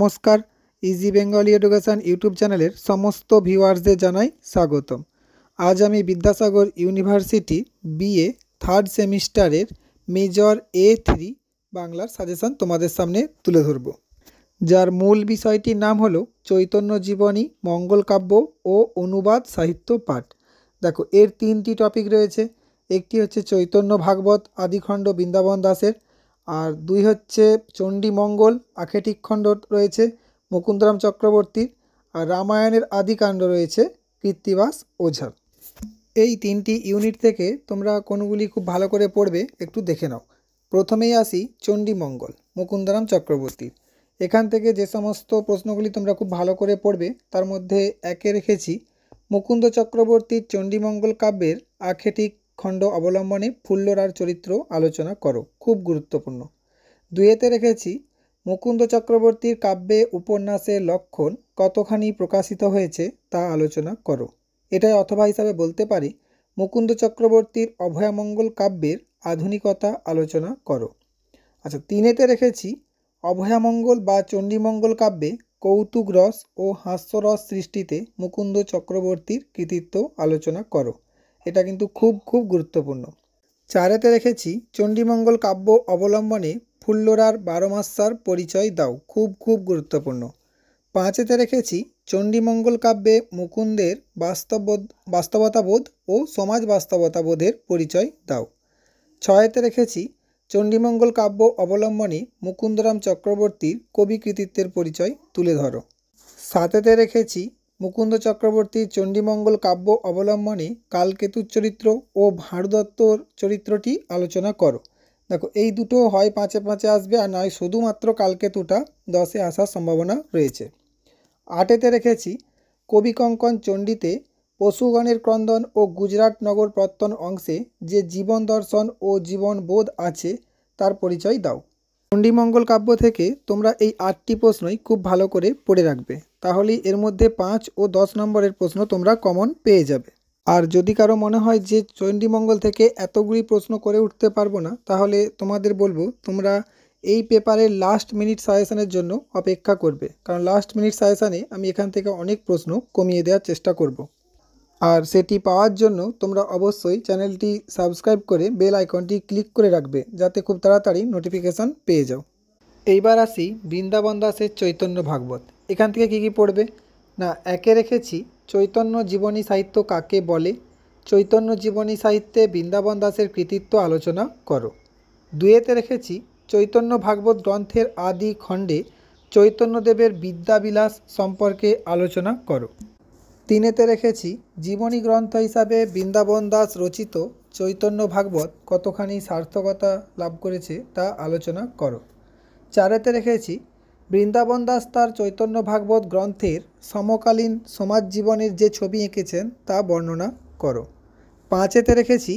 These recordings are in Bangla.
নমস্কার, ইজি বেঙ্গলি এডুকেশন ইউটিউব চ্যানেলের সমস্ত ভিউয়ার্সদের জানাই স্বাগতম। আজ আমি বিদ্যাসাগর ইউনিভার্সিটি বিএ থার্ড সেমিস্টারের মেজর A3 বাংলার সাজেশন তোমাদের সামনে তুলে ধরব, যার মূল বিষয়টির নাম হলো চৈতন্য জীবনী, মঙ্গল কাব্য ও অনুবাদ সাহিত্য পাঠ। দেখো, এর 3টি টপিক রয়েছে। একটি হচ্ছে চৈতন্য ভাগবত আদিখণ্ড বৃন্দাবন দাসের, আর 2 হচ্ছে চণ্ডীমঙ্গল আখেটিক খণ্ড রয়েছে মুকুন্দরাম চক্রবর্তীর, আর রামায়ণের আদিকাণ্ড রয়েছে কৃত্তিবাস ওঝার। এই 3টি ইউনিট থেকে তোমরা কোনগুলি খুব ভালো করে পড়বে একটু দেখে নাও। প্রথমেই আসি চণ্ডীমঙ্গল মুকুন্দরাম চক্রবর্তীর। এখান থেকে যে সমস্ত প্রশ্নগুলি তোমরা খুব ভালো করে পড়বে তার মধ্যে একে রেখেছি মুকুন্দ চক্রবর্তীর চণ্ডীমঙ্গল কাব্যের আখেটিক খণ্ড অবলম্বনে ফুল্লরার চরিত্র আলোচনা করো, খুব গুরুত্বপূর্ণ। 2তে রেখেছি মুকুন্দ চক্রবর্তীর কাব্যে উপন্যাসের লক্ষণ কতখানি প্রকাশিত হয়েছে তা আলোচনা করো। এটাই অথবা হিসাবে বলতে পারি মুকুন্দ চক্রবর্তীর অভয়ামঙ্গল কাব্যের আধুনিকতা আলোচনা করো। আচ্ছা, 3তে রেখেছি অভয়ামঙ্গল বা চণ্ডীমঙ্গল কাব্যে কৌতুক রস ও হাস্যরস সৃষ্টিতে মুকুন্দ চক্রবর্তীর কৃতিত্ব আলোচনা করো। এটা কিন্তু খুব গুরুত্বপূর্ণ। 4তে রেখেছি চণ্ডীমঙ্গল কাব্য অবলম্বনে ফুল্লরার বারোমাস্যার পরিচয় দাও, খুব গুরুত্বপূর্ণ। 5তে রেখেছি চণ্ডীমঙ্গল কাব্যে মুকুন্দের বাস্তবতাবোধ ও সমাজ বাস্তবতাবোধের পরিচয় দাও। 6তে রেখেছি চণ্ডীমঙ্গল কাব্য অবলম্বনে মুকুন্দরাম চক্রবর্তীর কবি কৃতিত্বের পরিচয় তুলে ধরো। 7তে রেখেছি মুকুন্দ চক্রবর্তীর চণ্ডীমঙ্গল কাব্য অবলম্বনে কালকেতুর চরিত্র ও ভানুদত্তর চরিত্রটি আলোচনা করো। দেখো, এই দুটো হয় 5-এ আসবে, আর নয় শুধুমাত্র কালকেতুটা 10-এ আসার সম্ভাবনা রয়েছে। 8তে রেখেছি কবি কঙ্কন চণ্ডীতে পশুগণের ক্রন্দন ও গুজরাট নগর প্রত্যন অংশে যে জীবন দর্শন ও জীবনবোধ আছে তার পরিচয় দাও। চণ্ডীমঙ্গল কাব্য থেকে তোমরা এই 8টি প্রশ্নই খুব ভালো করে পড়ে রাখবে, তাহলেই এর মধ্যে 5 ও 10 নম্বরের প্রশ্ন তোমরা কমন পেয়ে যাবে। আর যদি কারো মনে হয় যে চণ্ডীমঙ্গল থেকে এতগুলি প্রশ্ন করে উঠতে পারবো না, তাহলে তোমাদের বলবো তোমরা এই পেপারের লাস্ট মিনিট সাজেশনের জন্য অপেক্ষা করবে, কারণ লাস্ট মিনিট সাজেশানে আমি এখান থেকে অনেক প্রশ্ন কমিয়ে দেওয়ার চেষ্টা করব। আর সেটি পাওয়ার জন্য তোমরা অবশ্যই চ্যানেলটি সাবস্ক্রাইব করে বেল আইকনটি ক্লিক করে রাখবে, যাতে খুব তাড়াতাড়ি নোটিফিকেশান পেয়ে যাও। এইবার আসি বৃন্দাবন দাসের চৈতন্য ভাগবত। এখান থেকে কী পড়বে না, 1-এ রেখেছি চৈতন্য জীবনী সাহিত্য কাকে বলে, চৈতন্য জীবনী সাহিত্যে বৃন্দাবন দাসের কৃতিত্ব আলোচনা করো। 2-এতে রেখেছি চৈতন্য ভাগবত গ্রন্থের আদি খণ্ডে চৈতন্যদেবের বিদ্যাবিলাস সম্পর্কে আলোচনা করো। 3-এতে রেখেছি জীবনী গ্রন্থ হিসাবে বৃন্দাবন দাস রচিত চৈতন্য ভাগবত কতখানি সার্থকতা লাভ করেছে তা আলোচনা করো। 4-এতে রেখেছি বৃন্দাবন দাস তার চৈতন্য ভাগবত গ্রন্থের সমকালীন সমাজ জীবনের যে ছবি এঁকেছেন তা বর্ণনা করো। 5-এতে রেখেছি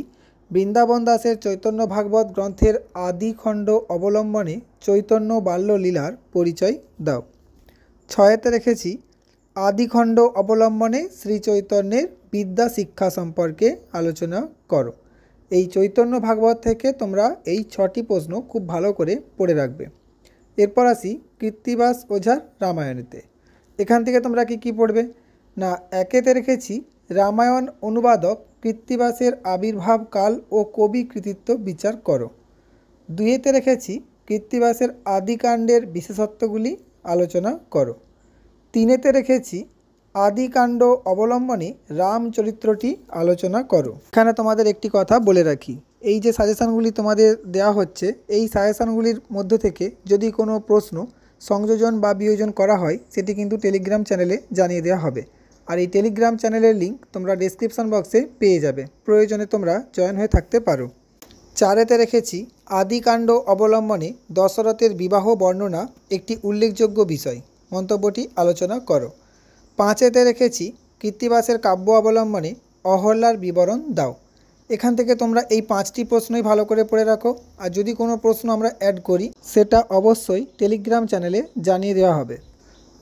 বৃন্দাবন দাসের চৈতন্য ভাগবত গ্রন্থের আদি খণ্ড অবলম্বনে চৈতন্য বাল্যলীলার পরিচয় দাও। 6-এতে রেখেছি আদিখণ্ড অবলম্বনে শ্রী চৈতন্যের বিদ্যা শিক্ষা সম্পর্কে আলোচনা করো। এই চৈতন্য ভাগবত থেকে তোমরা এই 6টি প্রশ্ন খুব ভালো করে পড়ে রাখবে। এরপর আসি কৃত্তিবাস ওঝার রামায়ণেতে। এখান থেকে তোমরা কি পড়বে না, 1-এতে রেখেছি রামায়ণ অনুবাদক কৃত্তিবাসের আবির্ভাব কাল ও কবি কৃতিত্ব বিচার করো। 2-এতে রেখেছি কৃত্তিবাসের আদিকাণ্ডের বিশেষত্বগুলি আলোচনা করো। 3-এতে রেখেছি আদিকাণ্ড অবলম্বনে রাম চরিত্রটি আলোচনা করো। এখানে তোমাদের একটি কথা বলে রাখি, এই যে সাজেশানগুলি তোমাদের দেওয়া হচ্ছে, এই সাজেশানগুলির মধ্য থেকে যদি কোনো প্রশ্ন সংযোজন বা বিয়োজন করা হয় সেটি কিন্তু টেলিগ্রাম চ্যানেলে জানিয়ে দেওয়া হবে। আর এই টেলিগ্রাম চ্যানেলের লিঙ্ক তোমরা ডেসক্রিপশন বক্সে পেয়ে যাবে, প্রয়োজনে তোমরা জয়েন হয়ে থাকতে পারো। 4-এতে রেখেছি আদিকাণ্ড অবলম্বনে দশরথের বিবাহ বর্ণনা একটি উল্লেখযোগ্য বিষয়, মন্তব্যটি আলোচনা করো। 5-এতে রেখেছি কৃত্তিবাসের কাব্য অবলম্বনে অহল্যার বিবরণ দাও। এখান থেকে তোমরা এই 5টি প্রশ্নই ভালো করে পড়ে রাখো, আর যদি কোনো প্রশ্ন আমরা অ্যাড করি সেটা অবশ্যই টেলিগ্রাম চ্যানেলে জানিয়ে দেওয়া হবে।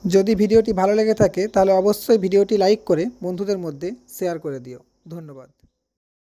যদি ভিডিওটি ভালো লেগে থাকে তাহলে অবশ্যই ভিডিওটি লাইক করে বন্ধুদের মধ্যে শেয়ার করে দিও। ধন্যবাদ।